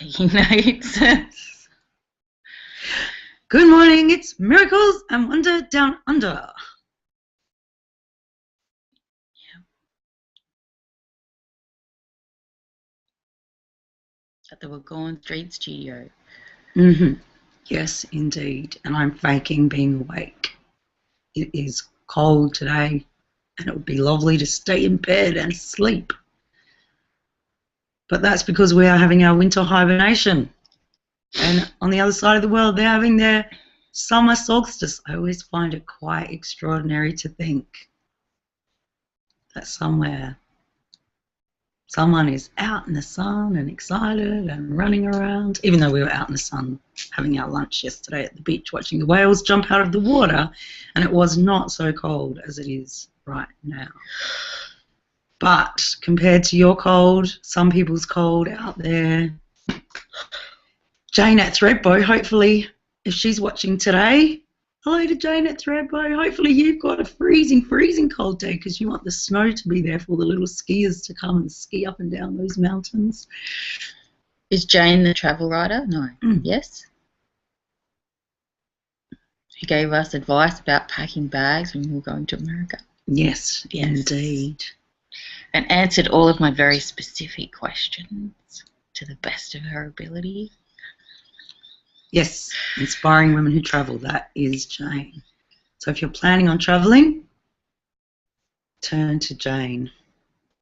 taking notes. Good morning, it's Miracles and Wonder Down Under. At the Wagon Street studio. Yes, indeed. And I'm faking being awake. It is cold today and it would be lovely to stay in bed and sleep. But that's because we are having our winter hibernation. And on the other side of the world, they're having their summer solstice. I always find it quite extraordinary to think that somewhere someone is out in the sun and excited and running around, even though we were out in the sun having our lunch yesterday at the beach watching the whales jump out of the water, and it was not so cold as it is right now. But compared to your cold, some people's cold out there, Jane at Threadbow, hopefully, if she's watching today, hello to Jane at Threadbow. Hopefully you've got a freezing cold day because you want the snow to be there for the little skiers to come and ski up and down those mountains. Is Jane the travel writer? No. Yes? Who gave us advice about packing bags when we were going to America? Yes, indeed. And answered all of my very specific questions to the best of her ability. Yes, inspiring women who travel, that is Jane. So if you're planning on travelling, turn to Jane.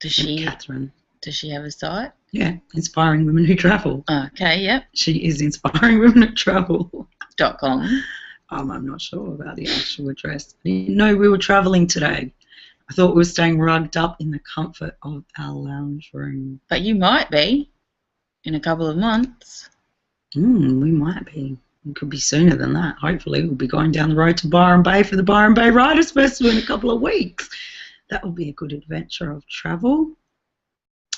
Catherine. Does she have a site? Yeah, inspiring women who travel. Okay, yep. She is inspiring women who travel. .com. I'm not sure about the actual address. I didn't know we were travelling today. I thought we were staying rugged up in the comfort of our lounge room. But you might be in a couple of months. We might be. It could be sooner than that. Hopefully we'll be going down the road to Byron Bay for the Byron Bay Writers Festival in a couple of weeks. That will be a good adventure of travel.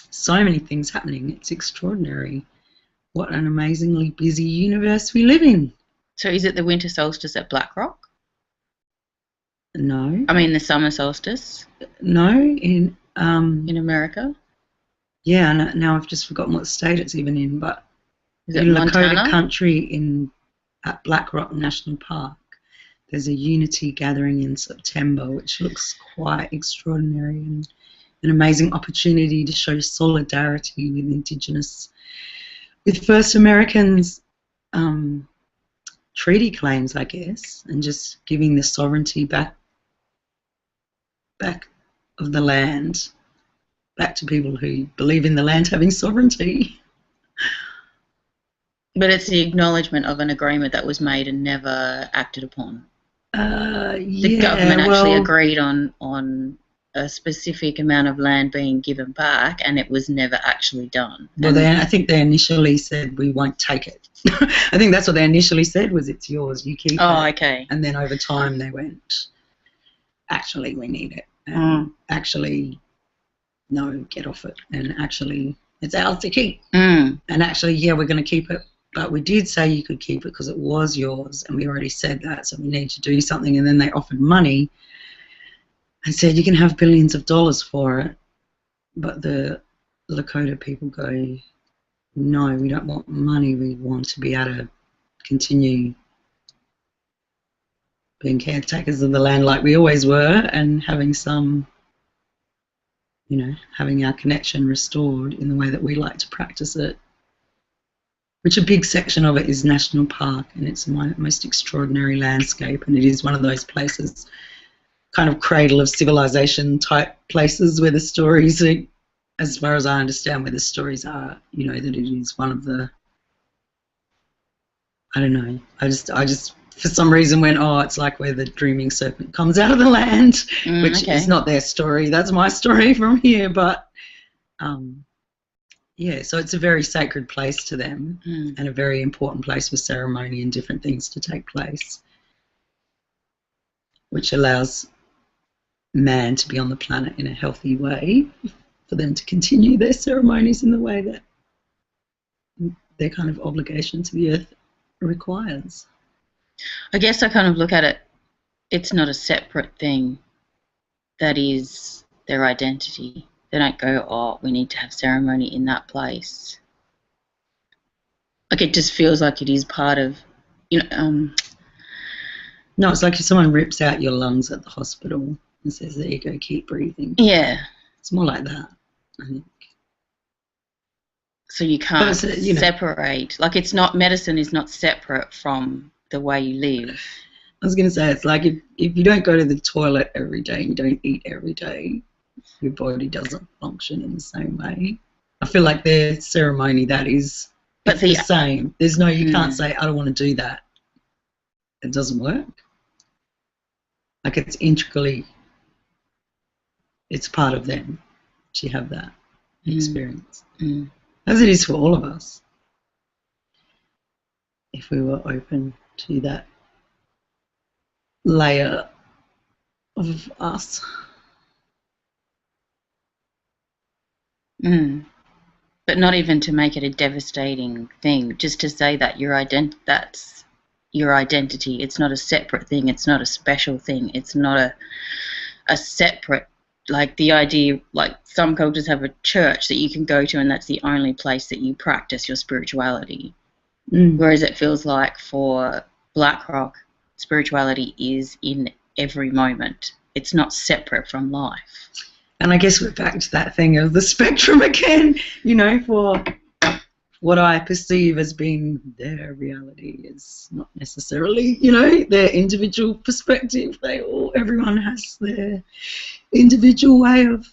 So many things happening. It's extraordinary. What an amazingly busy universe we live in. So is it the winter solstice at Blackrock? No. I mean the summer solstice? No, in America? Yeah, now I've just forgotten what state it's even in, but is it in Montana? Lakota country at Blackrock National Park, there's a unity gathering in September, which looks quite extraordinary and an amazing opportunity to show solidarity with First Americans' treaty claims, I guess, and just giving the sovereignty back of the land back to people who believe in the land having sovereignty. But it's the acknowledgement of an agreement that was made and never acted upon. The government actually agreed on a specific amount of land being given back, and it was never actually done. Well, I think they initially said we won't take it. I think that's what they initially said was it's yours, you keep it. Oh, okay. And then over time they went, actually we need it. And actually, no, get off it. And actually, it's ours to keep. And actually, yeah, we're going to keep it. But we did say you could keep it because it was yours, and we already said that, so we need to do something. And then they offered money and said you can have billions of dollars for it. But the Lakota people go, no, we don't want money. We want to be able to continue being caretakers of the land like we always were and having some, having our connection restored in the way that we like to practice it. Which a big section of it is National Park, and it's the most extraordinary landscape, and it is one of those places, kind of cradle of civilization type places where the stories are, as far as I understand, where the stories are, that it is one of the, I don't know, I just for some reason went, it's like where the dreaming serpent comes out of the land, which is not their story, that's my story from here, but yeah, so it's a very sacred place to them and a very important place for ceremony and different things to take place, which allows man to be on the planet in a healthy way, for them to continue their ceremonies in the way that their kind of obligation to the earth requires. I guess I kind of look at it, it's not a separate thing that is their identity. They don't go, we need to have ceremony in that place. Like it just feels like it is part of, No, it's like if someone rips out your lungs at the hospital and says, there you go, keep breathing. Yeah. It's more like that, I think. So you can't separate. Like it's not, medicine is not separate from the way you live. I was going to say, it's like if you don't go to the toilet every day and you don't eat every day, your body doesn't function in the same way. I feel like their ceremony, that is the same. There's no, you can't say, I don't want to do that. It doesn't work. Like it's integrally, it's part of them to have that experience. As it is for all of us. If we were open to that layer of us. But not even to make it a devastating thing, just to say that that's your identity. It's not a separate thing. It's not a special thing. It's not a separate, like the idea, like some cultures have a church that you can go to and that's the only place that you practice your spirituality. Whereas it feels like for Blackrock, spirituality is in every moment. It's not separate from life. And I guess we're back to that thing of the spectrum again, for what I perceive as being their reality is not necessarily, their individual perspective. Everyone has their individual way of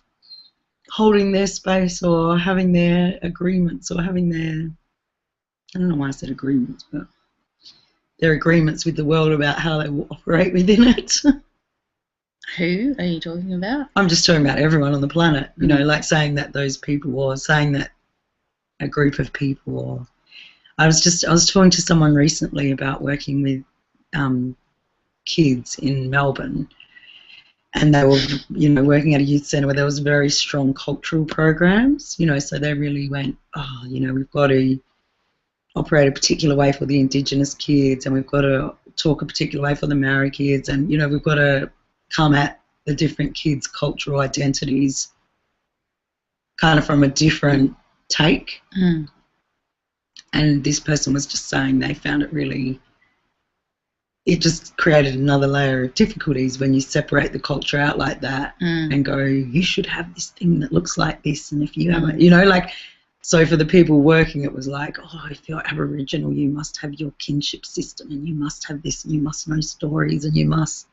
holding their space or having their agreements or having their, I don't know why I said agreements, but their agreements with the world about how they will operate within it. Who are you talking about? I'm just talking about everyone on the planet, like saying that those people or saying that a group of people. Or I was talking to someone recently about working with kids in Melbourne, and they were, working at a youth centre where there was very strong cultural programs, so they really went, we've got to operate a particular way for the Indigenous kids, and we've got to talk a particular way for the Maori kids, and, we've got to come at the different kids' cultural identities kind of from a different take. And this person was just saying they found it just created another layer of difficulties when you separate the culture out like that and go, you should have this thing that looks like this, and if you haven't, so for the people working, it was like, if you're Aboriginal, you must have your kinship system, and you must have this, and you must know stories, and you must,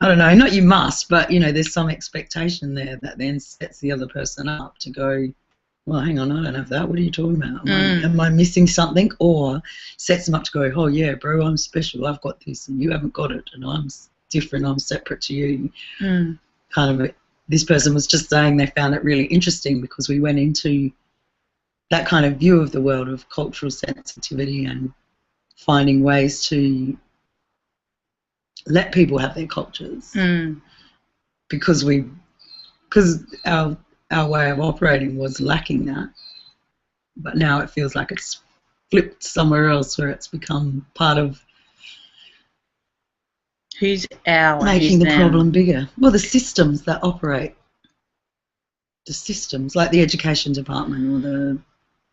I don't know, not you must, but, there's some expectation there that then sets the other person up to go, well, hang on, I don't have that. What are you talking about? Am I missing something? Or sets them up to go, oh, yeah, bro, I'm special. I've got this, and you haven't got it, and I'm different. I'm separate to you. Kind of this person was just saying they found it really interesting because we went into that kind of view of the world of cultural sensitivity and finding ways to let people have their cultures because our way of operating was lacking that, but now it feels like it's flipped somewhere else where it's become part of making the problem bigger. Well, the systems that operate, the systems like the education department or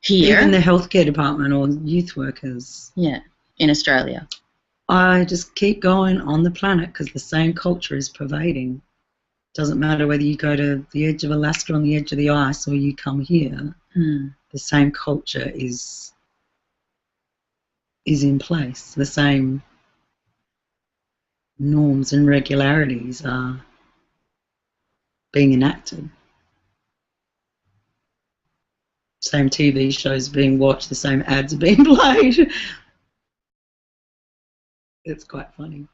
even the healthcare department or youth workers. Yeah, in Australia. I just keep going on the planet because the same culture is pervading. Doesn't matter whether you go to the edge of Alaska on the edge of the ice or you come here, the same culture is in place. The same norms and regularities are being enacted. Same TV shows being watched, the same ads are being played. It's quite funny.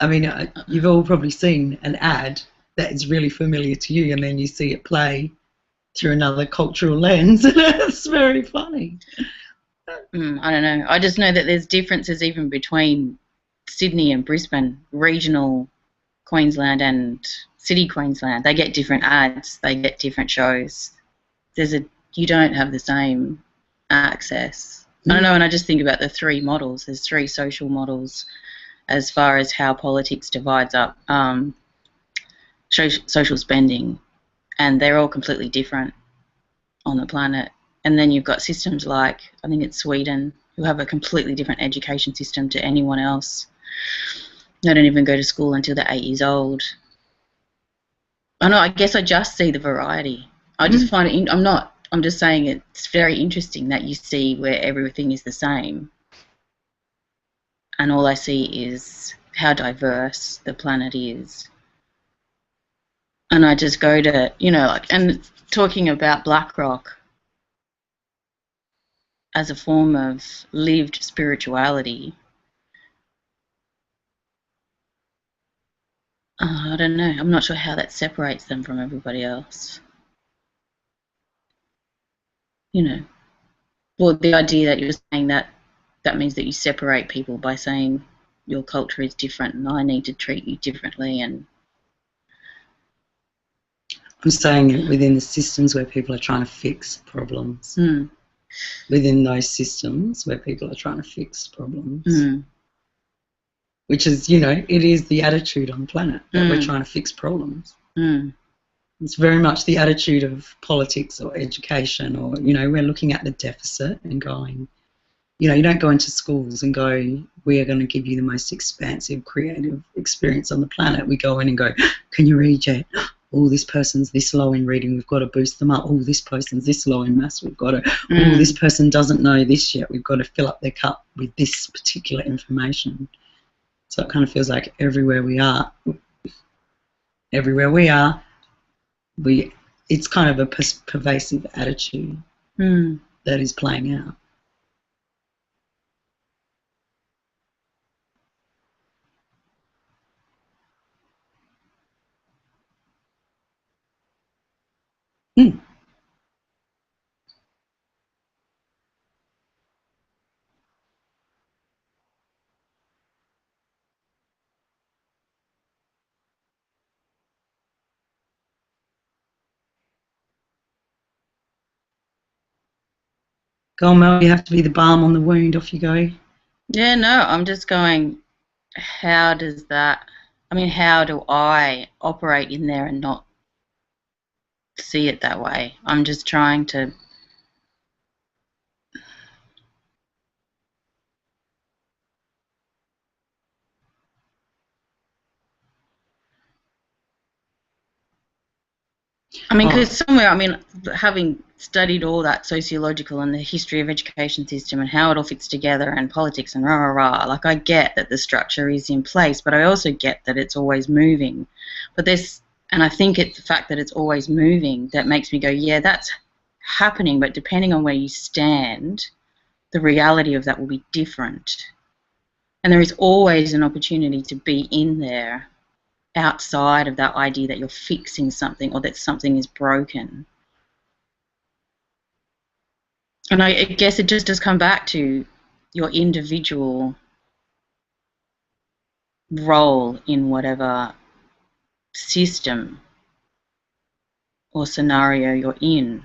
I mean, you've all probably seen an ad that is really familiar to you, and then you see it play through another cultural lens. It's very funny. I don't know. I just know that there's differences even between Sydney and Brisbane, regional Queensland and city Queensland. They get different ads. They get different shows. You don't have the same access. I don't know, and I just think about the three models. There's three social models as far as how politics divides up social spending, and they're all completely different on the planet. And then you've got systems like, I think it's Sweden, who have a completely different education system to anyone else. They don't even go to school until they're 8 years old. I know, I guess I just see the variety. I just find it, I'm just saying it's very interesting that you see where everything is the same. And all I see is how diverse the planet is. And I just go to, and talking about Blackrock as a form of lived spirituality, I don't know. I'm not sure how that separates them from everybody else. Well, the idea that you're saying that means that you separate people by saying your culture is different and I need to treat you differently. And I'm saying it within the systems where people are trying to fix problems. Within those systems where people are trying to fix problems. Which is, it is the attitude on the planet that we're trying to fix problems. It's very much the attitude of politics or education, or, we're looking at the deficit and going, you don't go into schools and go, we are going to give you the most expansive creative experience on the planet. We go in and go, can you read yet? Oh, this person's this low in reading, we've got to boost them up. Oh, this person's this low in maths, we've got to, oh, this person doesn't know this yet, we've got to fill up their cup with this particular information. So it kind of feels like everywhere we are, it's kind of a pervasive attitude that is playing out. Go on, Mel, you have to be the balm on the wound. Off you go. Yeah, no, I'm just going, how do I operate in there and not see it that way? I'm just trying to... because having studied all that sociological and the history of education system and how it all fits together and politics and like I get that the structure is in place, but I also get that it's always moving. And I think it's the fact that it's always moving that makes me go, yeah, that's happening, but depending on where you stand, the reality of that will be different. And there is always an opportunity to be in there outside of that idea that you're fixing something or that something is broken. And I guess it just does come back to your individual role in whatever system or scenario you're in.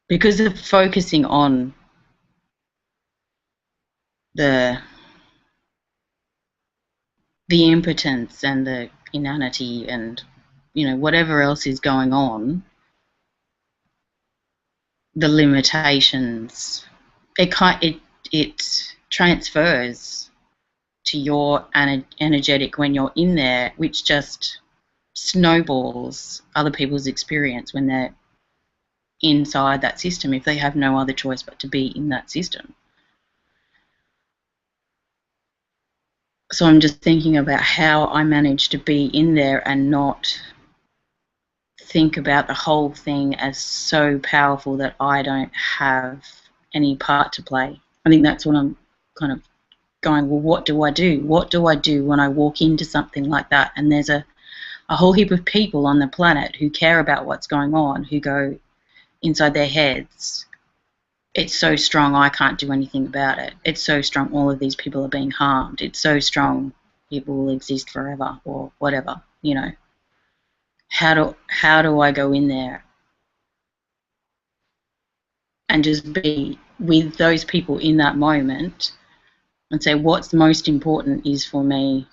Because of focusing on the impotence and the inanity and, whatever else is going on, the limitations, it transfers to your energetic when you're in there, which just snowballs other people's experience when they're inside that system, if they have no other choice but to be in that system. So I'm just thinking about how I manage to be in there and not think about the whole thing as so powerful that I don't have any part to play. I think that's what I'm kind of going, well, what do I do? What do I do when I walk into something like that and there's a whole heap of people on the planet who care about what's going on, who go inside their heads, it's so strong I can't do anything about it. It's so strong all of these people are being harmed. It's so strong people will exist forever or whatever, How do I go in there and just be with those people in that moment and say what's most important is for me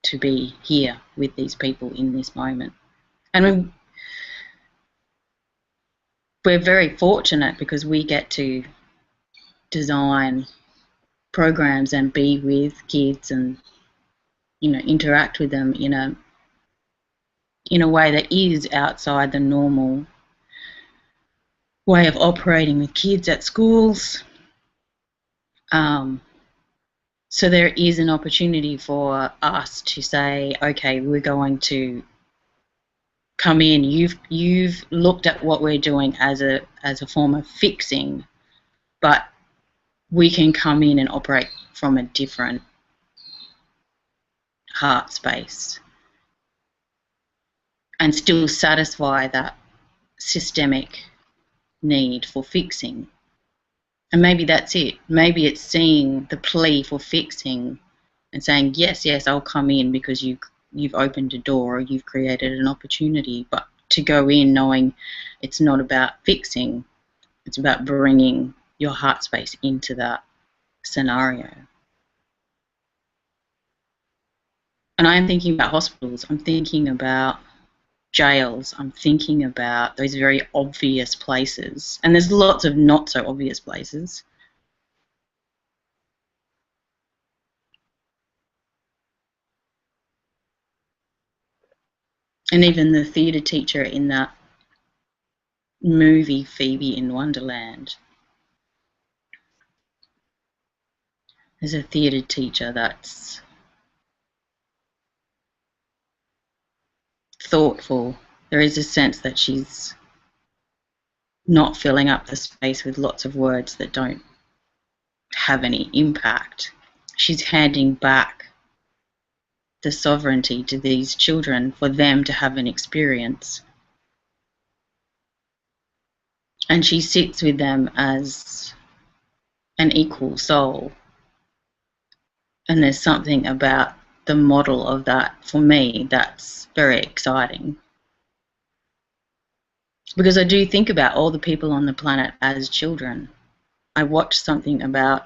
to be here with these people in this moment. And we're very fortunate because we get to design programs and be with kids and, you know, interact with them in a way that is outside the normal way of operating with kids at schools. So there is an opportunity for us to say, okay, we're going to come in. You've looked at what we're doing as a form of fixing, but we can come in and operate from a different heart space and still satisfy that systemic need for fixing. And maybe that's it. Maybe it's seeing the plea for fixing and saying, yes, I'll come in because you've opened a door or you've created an opportunity. But to go in knowing it's not about fixing, it's about bringing your heart space into that scenario. And I am thinking about hospitals. I'm thinking about jails. I'm thinking about those very obvious places. And there's lots of not so obvious places. And even the theatre teacher in that movie, Phoebe in Wonderland, there's a theatre teacher that's thoughtful. There is a sense that she's not filling up the space with lots of words that don't have any impact. She's handing back the sovereignty to these children for them to have an experience. And she sits with them as an equal soul. And there's something about the model of that, for me, that's very exciting. Because I do think about all the people on the planet as children. I watched something about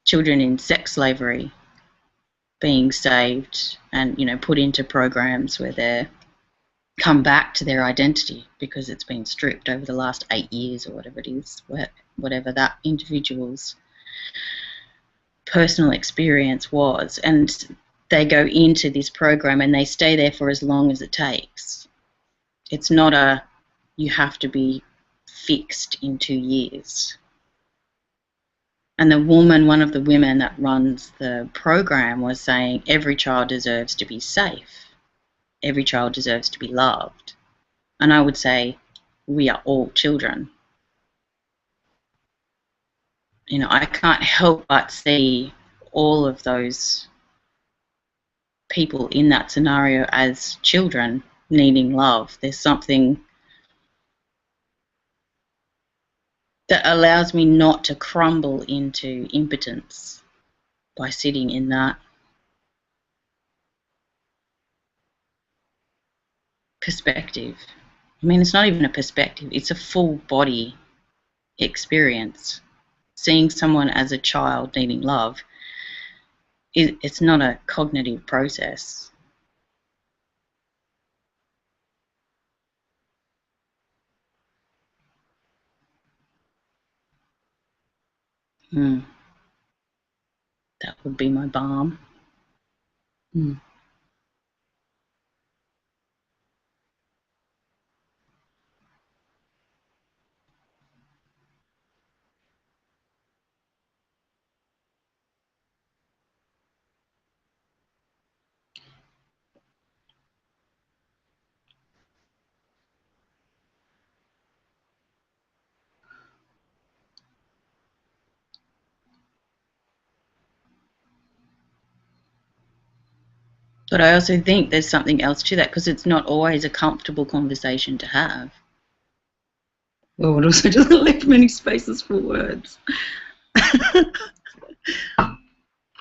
children in sex slavery being saved and, you know, put into programs where they come back to their identity because it's been stripped over the last 8 years or whatever it is, whatever that individual's personal experience was. And they go into this program and they stay there for as long as it takes. It's not you have to be fixed in 2 years. And one of the women that runs the program was saying every child deserves to be safe. Every child deserves to be loved. And I would say we are all children. You know, I can't help but see all of those people in that scenario as children needing love. There's something that allows me not to crumble into impotence by sitting in that perspective. I mean, it's not even a perspective, it's a full body experience. Seeing someone as a child needing love, it's not a cognitive process. That would be my balm. But I also think there's something else to that because it's not always a comfortable conversation to have. Well, it also doesn't leave many spaces for words.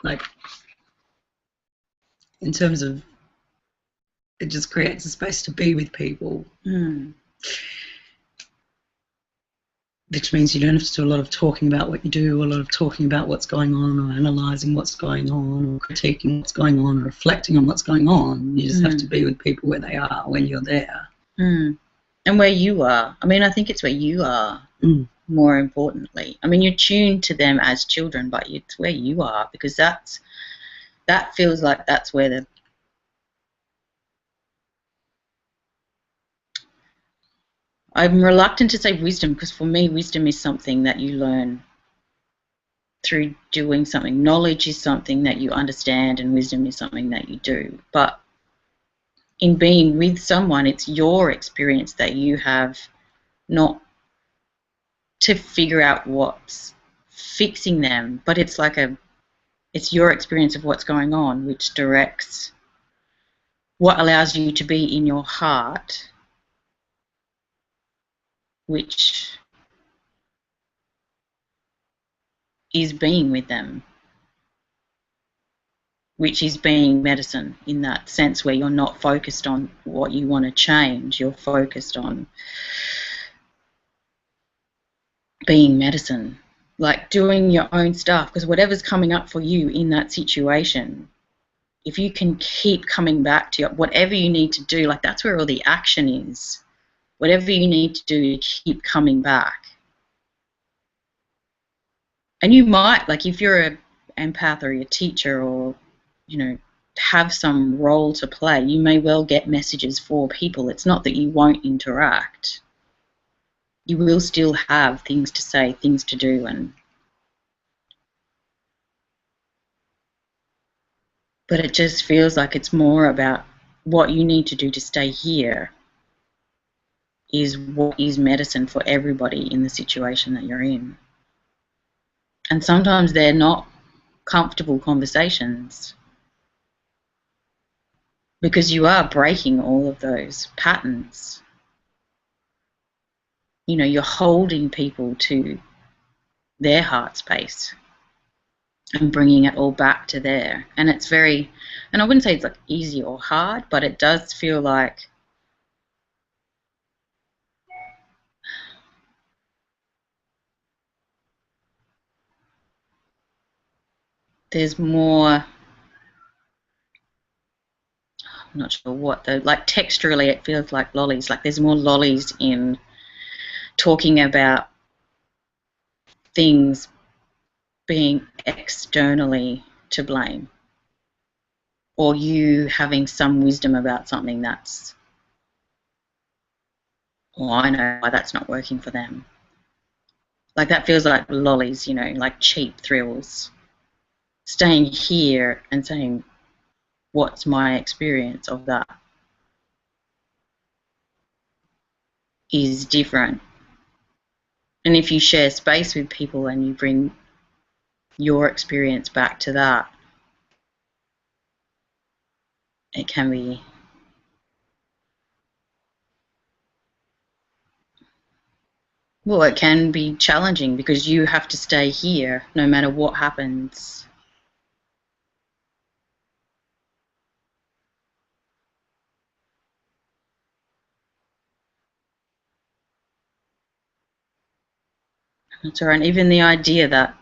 Like, in terms of, it just creates a space to be with people. Which means you don't have to do a lot of talking about what you do, a lot of talking about what's going on, or analysing what's going on, or critiquing what's going on, or reflecting on what's going on. You just have to be with people where they are when you're there. And where you are. I mean, I think it's where you are, more importantly. I mean, you're tuned to them as children, but it's where you are, because that feels like that's where the... I'm reluctant to say wisdom, because for me, wisdom is something that you learn through doing something. Knowledge is something that you understand, and wisdom is something that you do. But in being with someone, it's your experience that you have, not to figure out what's fixing them, but it's like it's your experience of what's going on which directs what allows you to be in your heart, which is being with them, which is being medicine in that sense, where you're not focused on what you want to change, you're focused on being medicine, like doing your own stuff, because whatever's coming up for you in that situation, if you can keep coming back to whatever you need to do, like that's where all the action is. Whatever you need to do to keep coming back. And you might, like if you're an empath or a teacher, or, you know, have some role to play, you may well get messages for people. It's not that you won't interact. You will still have things to say, things to do, but it just feels like it's more about what you need to do to stay here is what is medicine for everybody in the situation that you're in. And sometimes they're not comfortable conversations, because you are breaking all of those patterns. You know, you're holding people to their heart space and bringing it all back to there. And it's very, and I wouldn't say it's like easy or hard, but it does feel like there's more, I'm not sure what though, like texturally it feels like lollies, like there's more lollies in talking about things being externally to blame, or you having some wisdom about something that's, oh, I know why that's not working for them. Like that feels like lollies, you know, like cheap thrills. Staying here and saying, what's my experience of that is different. And if you share space with people and you bring your experience back to that, it can be, well, it can be challenging, because you have to stay here no matter what happens. That's all right. Even the idea that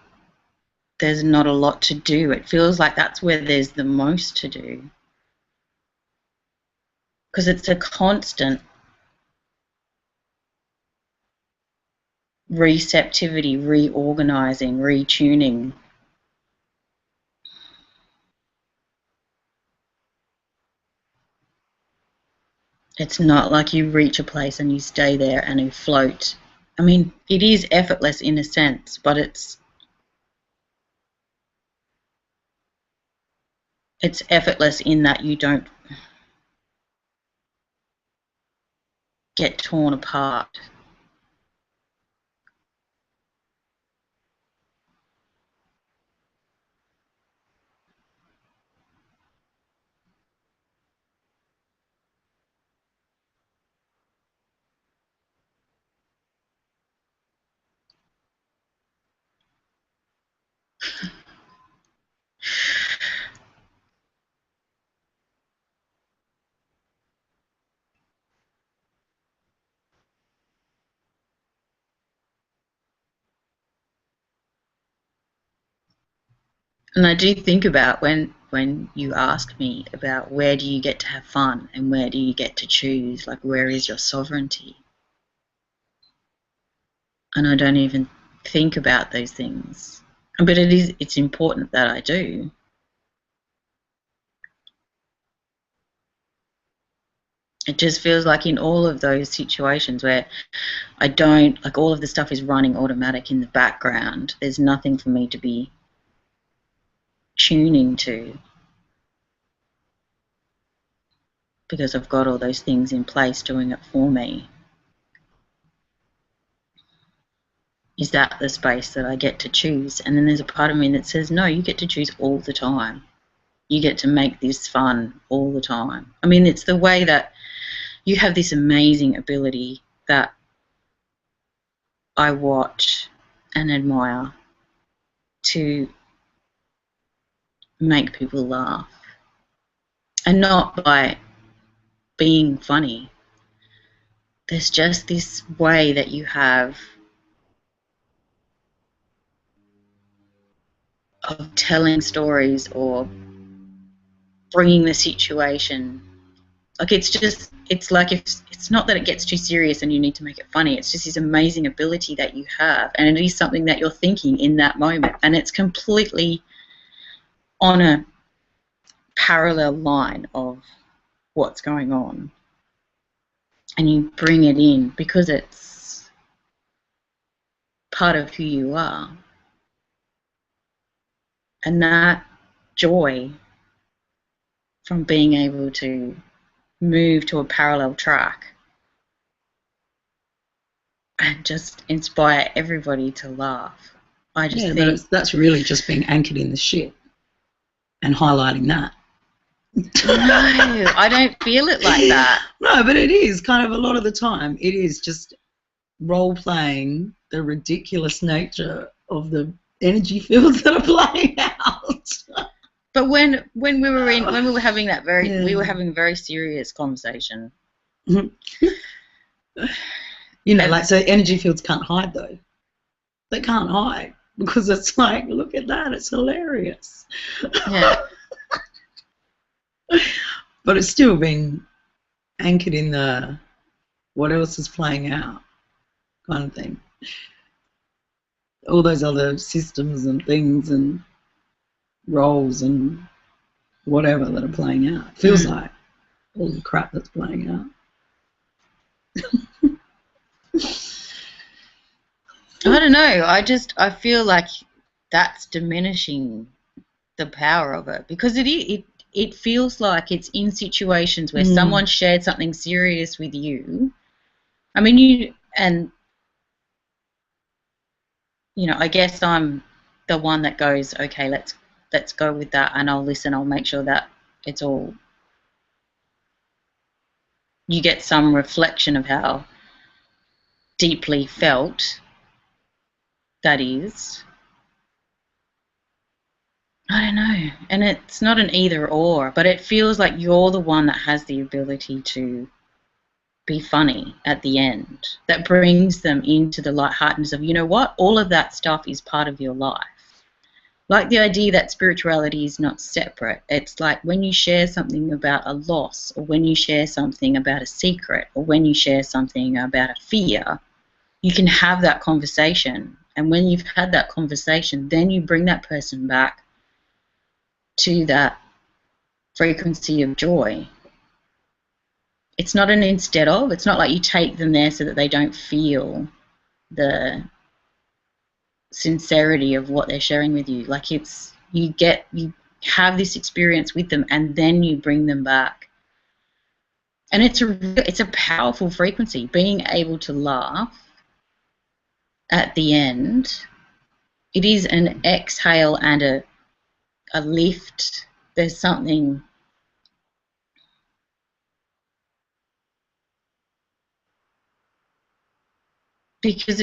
there's not a lot to do, it feels like that's where there's the most to do. Because it's a constant receptivity, reorganizing, retuning. It's not like you reach a place and you stay there and you float. I mean, it is effortless in a sense, but it's effortless in that you don't get torn apart. And I do think about when when you ask me about where do you get to have fun and where do you get to choose, like where is your sovereignty? And I don't even think about those things. But it's important that I do. It just feels like in all of those situations where I don't, like all of the stuff is running automatic in the background, there's nothing for me to be tuning to because I've got all those things in place doing it for me. Is that the space that I get to choose? And then there's a part of me that says, no, you get to choose all the time. You get to make this fun all the time. I mean, it's the way that you have this amazing ability that I watch and admire to make people laugh. And not by being funny. There's just this way that you have of telling stories or bringing the situation. Like it's like if it's not that it gets too serious and you need to make it funny, it's just this amazing ability that you have, and it is something that you're thinking in that moment, and it's completely on a parallel line of what's going on, and you bring it in because it's part of who you are. And that joy from being able to move to a parallel track and just inspire everybody to laugh. I just think that's really just being anchored in the shit and highlighting that. No, I don't feel it like that. No, but it is kind of a lot of the time. It is just role-playing the ridiculous nature of the energy fields that are playing out. But when we were having that we were having a very serious conversation. You know, like, so energy fields can't hide though. They can't hide because it's like, look at that, it's hilarious. Yeah. But it's still been anchored in the what else is playing out kind of thing. All those other systems and things and roles and whatever that are playing out. It feels like all the crap that's playing out. I don't know. I feel like that's diminishing the power of it because it feels like it's in situations where someone shared something serious with you. I mean, I guess I'm the one that goes, okay, let's go with that, and I'll listen. I'll make sure that it's all. You get some reflection of how deeply felt that is. I don't know, and it's not an either or, but it feels like you're the one that has the ability to be funny at the end, that brings them into the lightheartedness of, you know what, all of that stuff is part of your life. Like the idea that spirituality is not separate. It's like when you share something about a loss, or when you share something about a secret, or when you share something about a fear, you can have that conversation. And when you've had that conversation, then you bring that person back to that frequency of joy. It's not an instead of. It's not like you take them there so that they don't feel the sincerity of what they're sharing with you. Like it's you have this experience with them and then you bring them back. And it's a powerful frequency. Being able to laugh at the end, it is an exhale and a lift. There's something because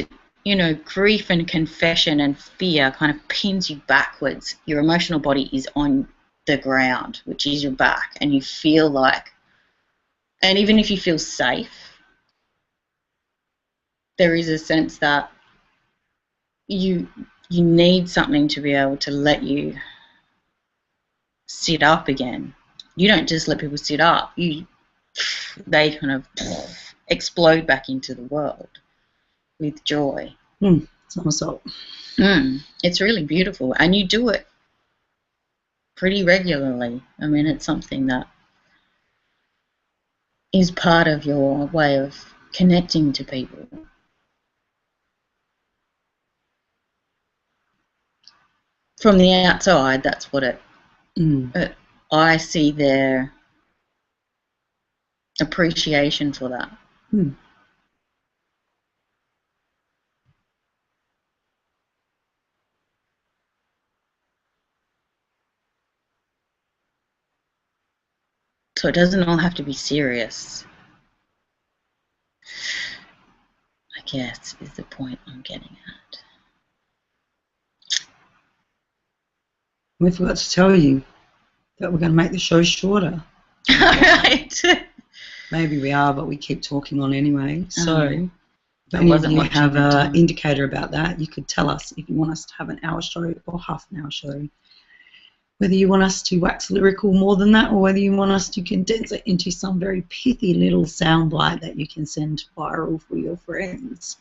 grief and confession and fear kind of pins you backwards. Your emotional body is on the ground, which is your back, and you feel like, and even if you feel safe, there is a sense that you need something to be able to let you sit up again. You don't just let people sit up. They kind of explode back into the world with joy. Somersault. It's really beautiful, and you do it pretty regularly. I mean, it's something that is part of your way of connecting to people. From the outside, that's what it. I see their appreciation for that. So it doesn't all have to be serious, I guess, is the point I'm getting at. We forgot to tell you that we're going to make the show shorter. Right. Maybe we are, but we keep talking on anyway. So if you have an indicator about that, you could tell us if you want us to have an hour show or half an hour show. Whether you want us to wax lyrical more than that, or whether you want us to condense it into some very pithy little soundbite that you can send viral for your friends.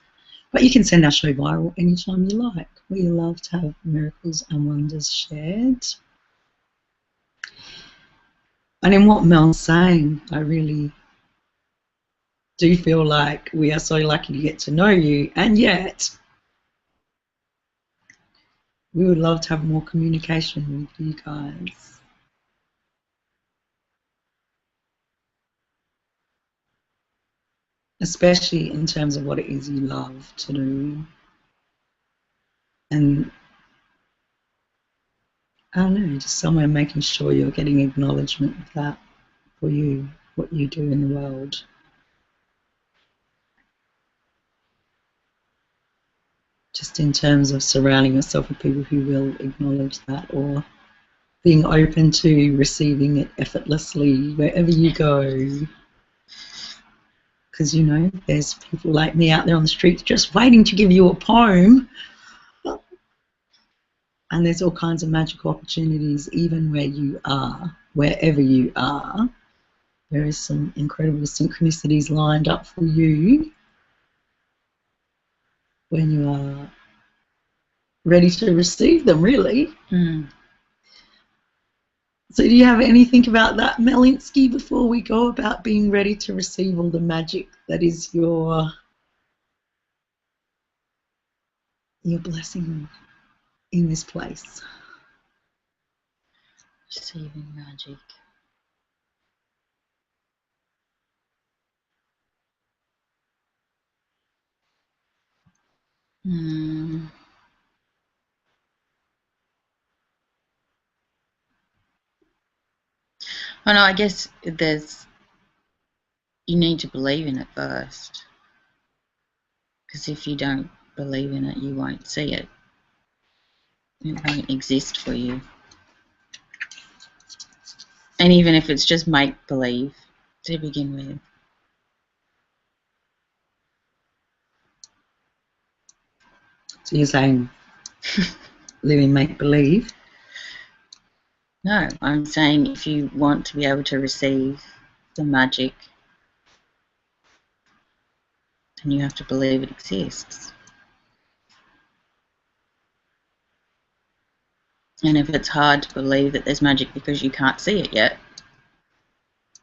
But you can send our show viral anytime you like. We love to have miracles and wonders shared. And in what Mel's saying, I really do feel like we are so lucky to get to know you, and yet we would love to have more communication with you guys. Especially in terms of what it is you love to do. And I don't know, just somewhere making sure you're getting acknowledgement of that for you, what you do in the world. Just in terms of surrounding yourself with people who will acknowledge that, or being open to receiving it effortlessly wherever you go. Because, you know, there's people like me out there on the streets just waiting to give you a poem. And there's all kinds of magical opportunities even where you are, wherever you are. There is some incredible synchronicities lined up for you when you are ready to receive them, really. So do you have anything about that, Melinsky, before we go about being ready to receive all the magic that is your blessing in this place? Receiving magic. Oh no, I guess you need to believe in it first. Because if you don't believe in it, you won't see it. It won't exist for you. And even if it's just make-believe to begin with. So you're saying live in make-believe? No, I'm saying if you want to be able to receive the magic, then you have to believe it exists. And if it's hard to believe that there's magic because you can't see it yet,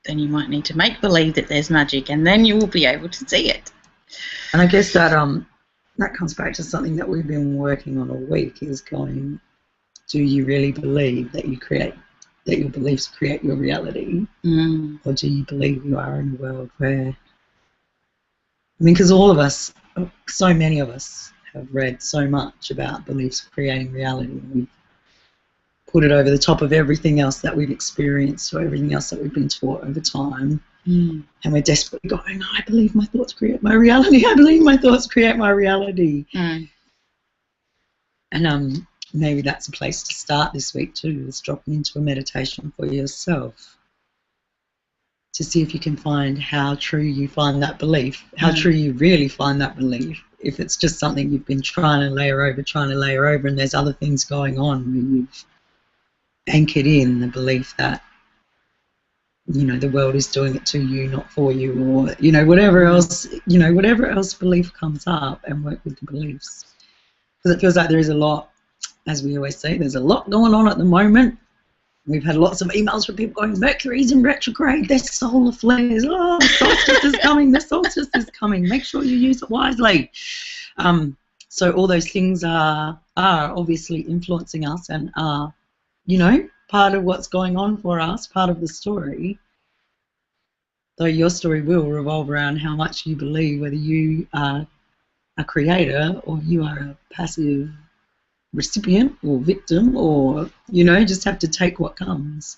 then you might need to make believe that there's magic, and then you will be able to see it. And I guess that that comes back to something that we've been working on all week, is going, do you really believe that that your beliefs create your reality? Or do you believe you are in a world where, I mean, because all of us, so many of us have read so much about beliefs creating reality. We've put it over the top of everything else that we've experienced or everything else that we've been taught over time. And we're desperately going, I believe my thoughts create my reality. I believe my thoughts create my reality. And maybe that's a place to start this week too, is dropping into a meditation for yourself to see if you can find how true you find that belief, how true you really find that belief. If it's just something you've been trying to layer over, and there's other things going on where you've anchored in the belief that, you know, the world is doing it to you, not for you, or, you know, whatever else belief comes up, and work with the beliefs. Because it feels like there is a lot, as we always say, there's a lot going on at the moment. We've had lots of emails from people going, Mercury's in retrograde, there's solar flares, oh, the solstice is coming, the solstice is coming, make sure you use it wisely. So all those things are obviously influencing us and are, you know, part of what's going on for us, part of the story. Though your story will revolve around how much you believe, whether you are a creator or you are a passive recipient or victim, or, you know, just have to take what comes.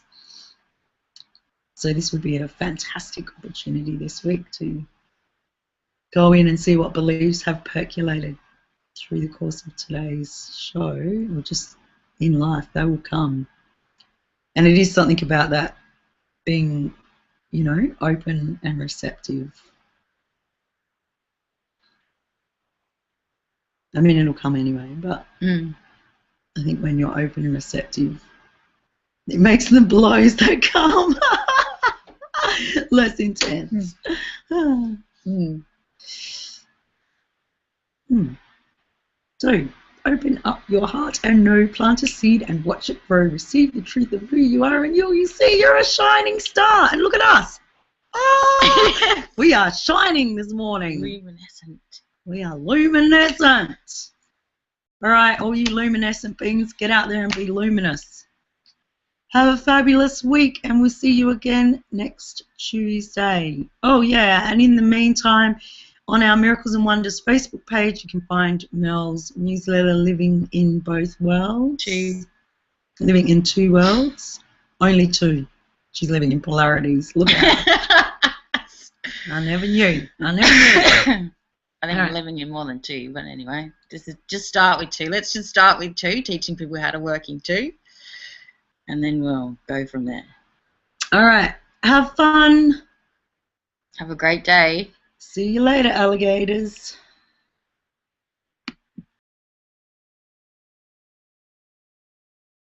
So this would be a fantastic opportunity this week to go in and see what beliefs have percolated through the course of today's show, or just in life. They will come. And it is something about that being, you know, open and receptive. I mean, it'll come anyway, but I think when you're open and receptive, it makes the blows that come less intense. So, open up your heart and know, plant a seed and watch it grow. Receive the truth of who you are, and you see you're a shining star. And look at us. Oh, we are shining this morning. Luminescent. We are luminescent. All right, all you luminescent beings, get out there and be luminous. Have a fabulous week, and we'll see you again next Tuesday. Oh, yeah, and in the meantime, on our Miracles and Wonders Facebook page, you can find Mel's newsletter, Living in Both Worlds. Living in two worlds. Only two. She's living in polarities. Look at her. I never knew. I think I'm living in more than two, but anyway, just start with two. Let's just start with two, teaching people how to work in two, and then we'll go from there. All right. Have fun. Have a great day. See you later, alligators.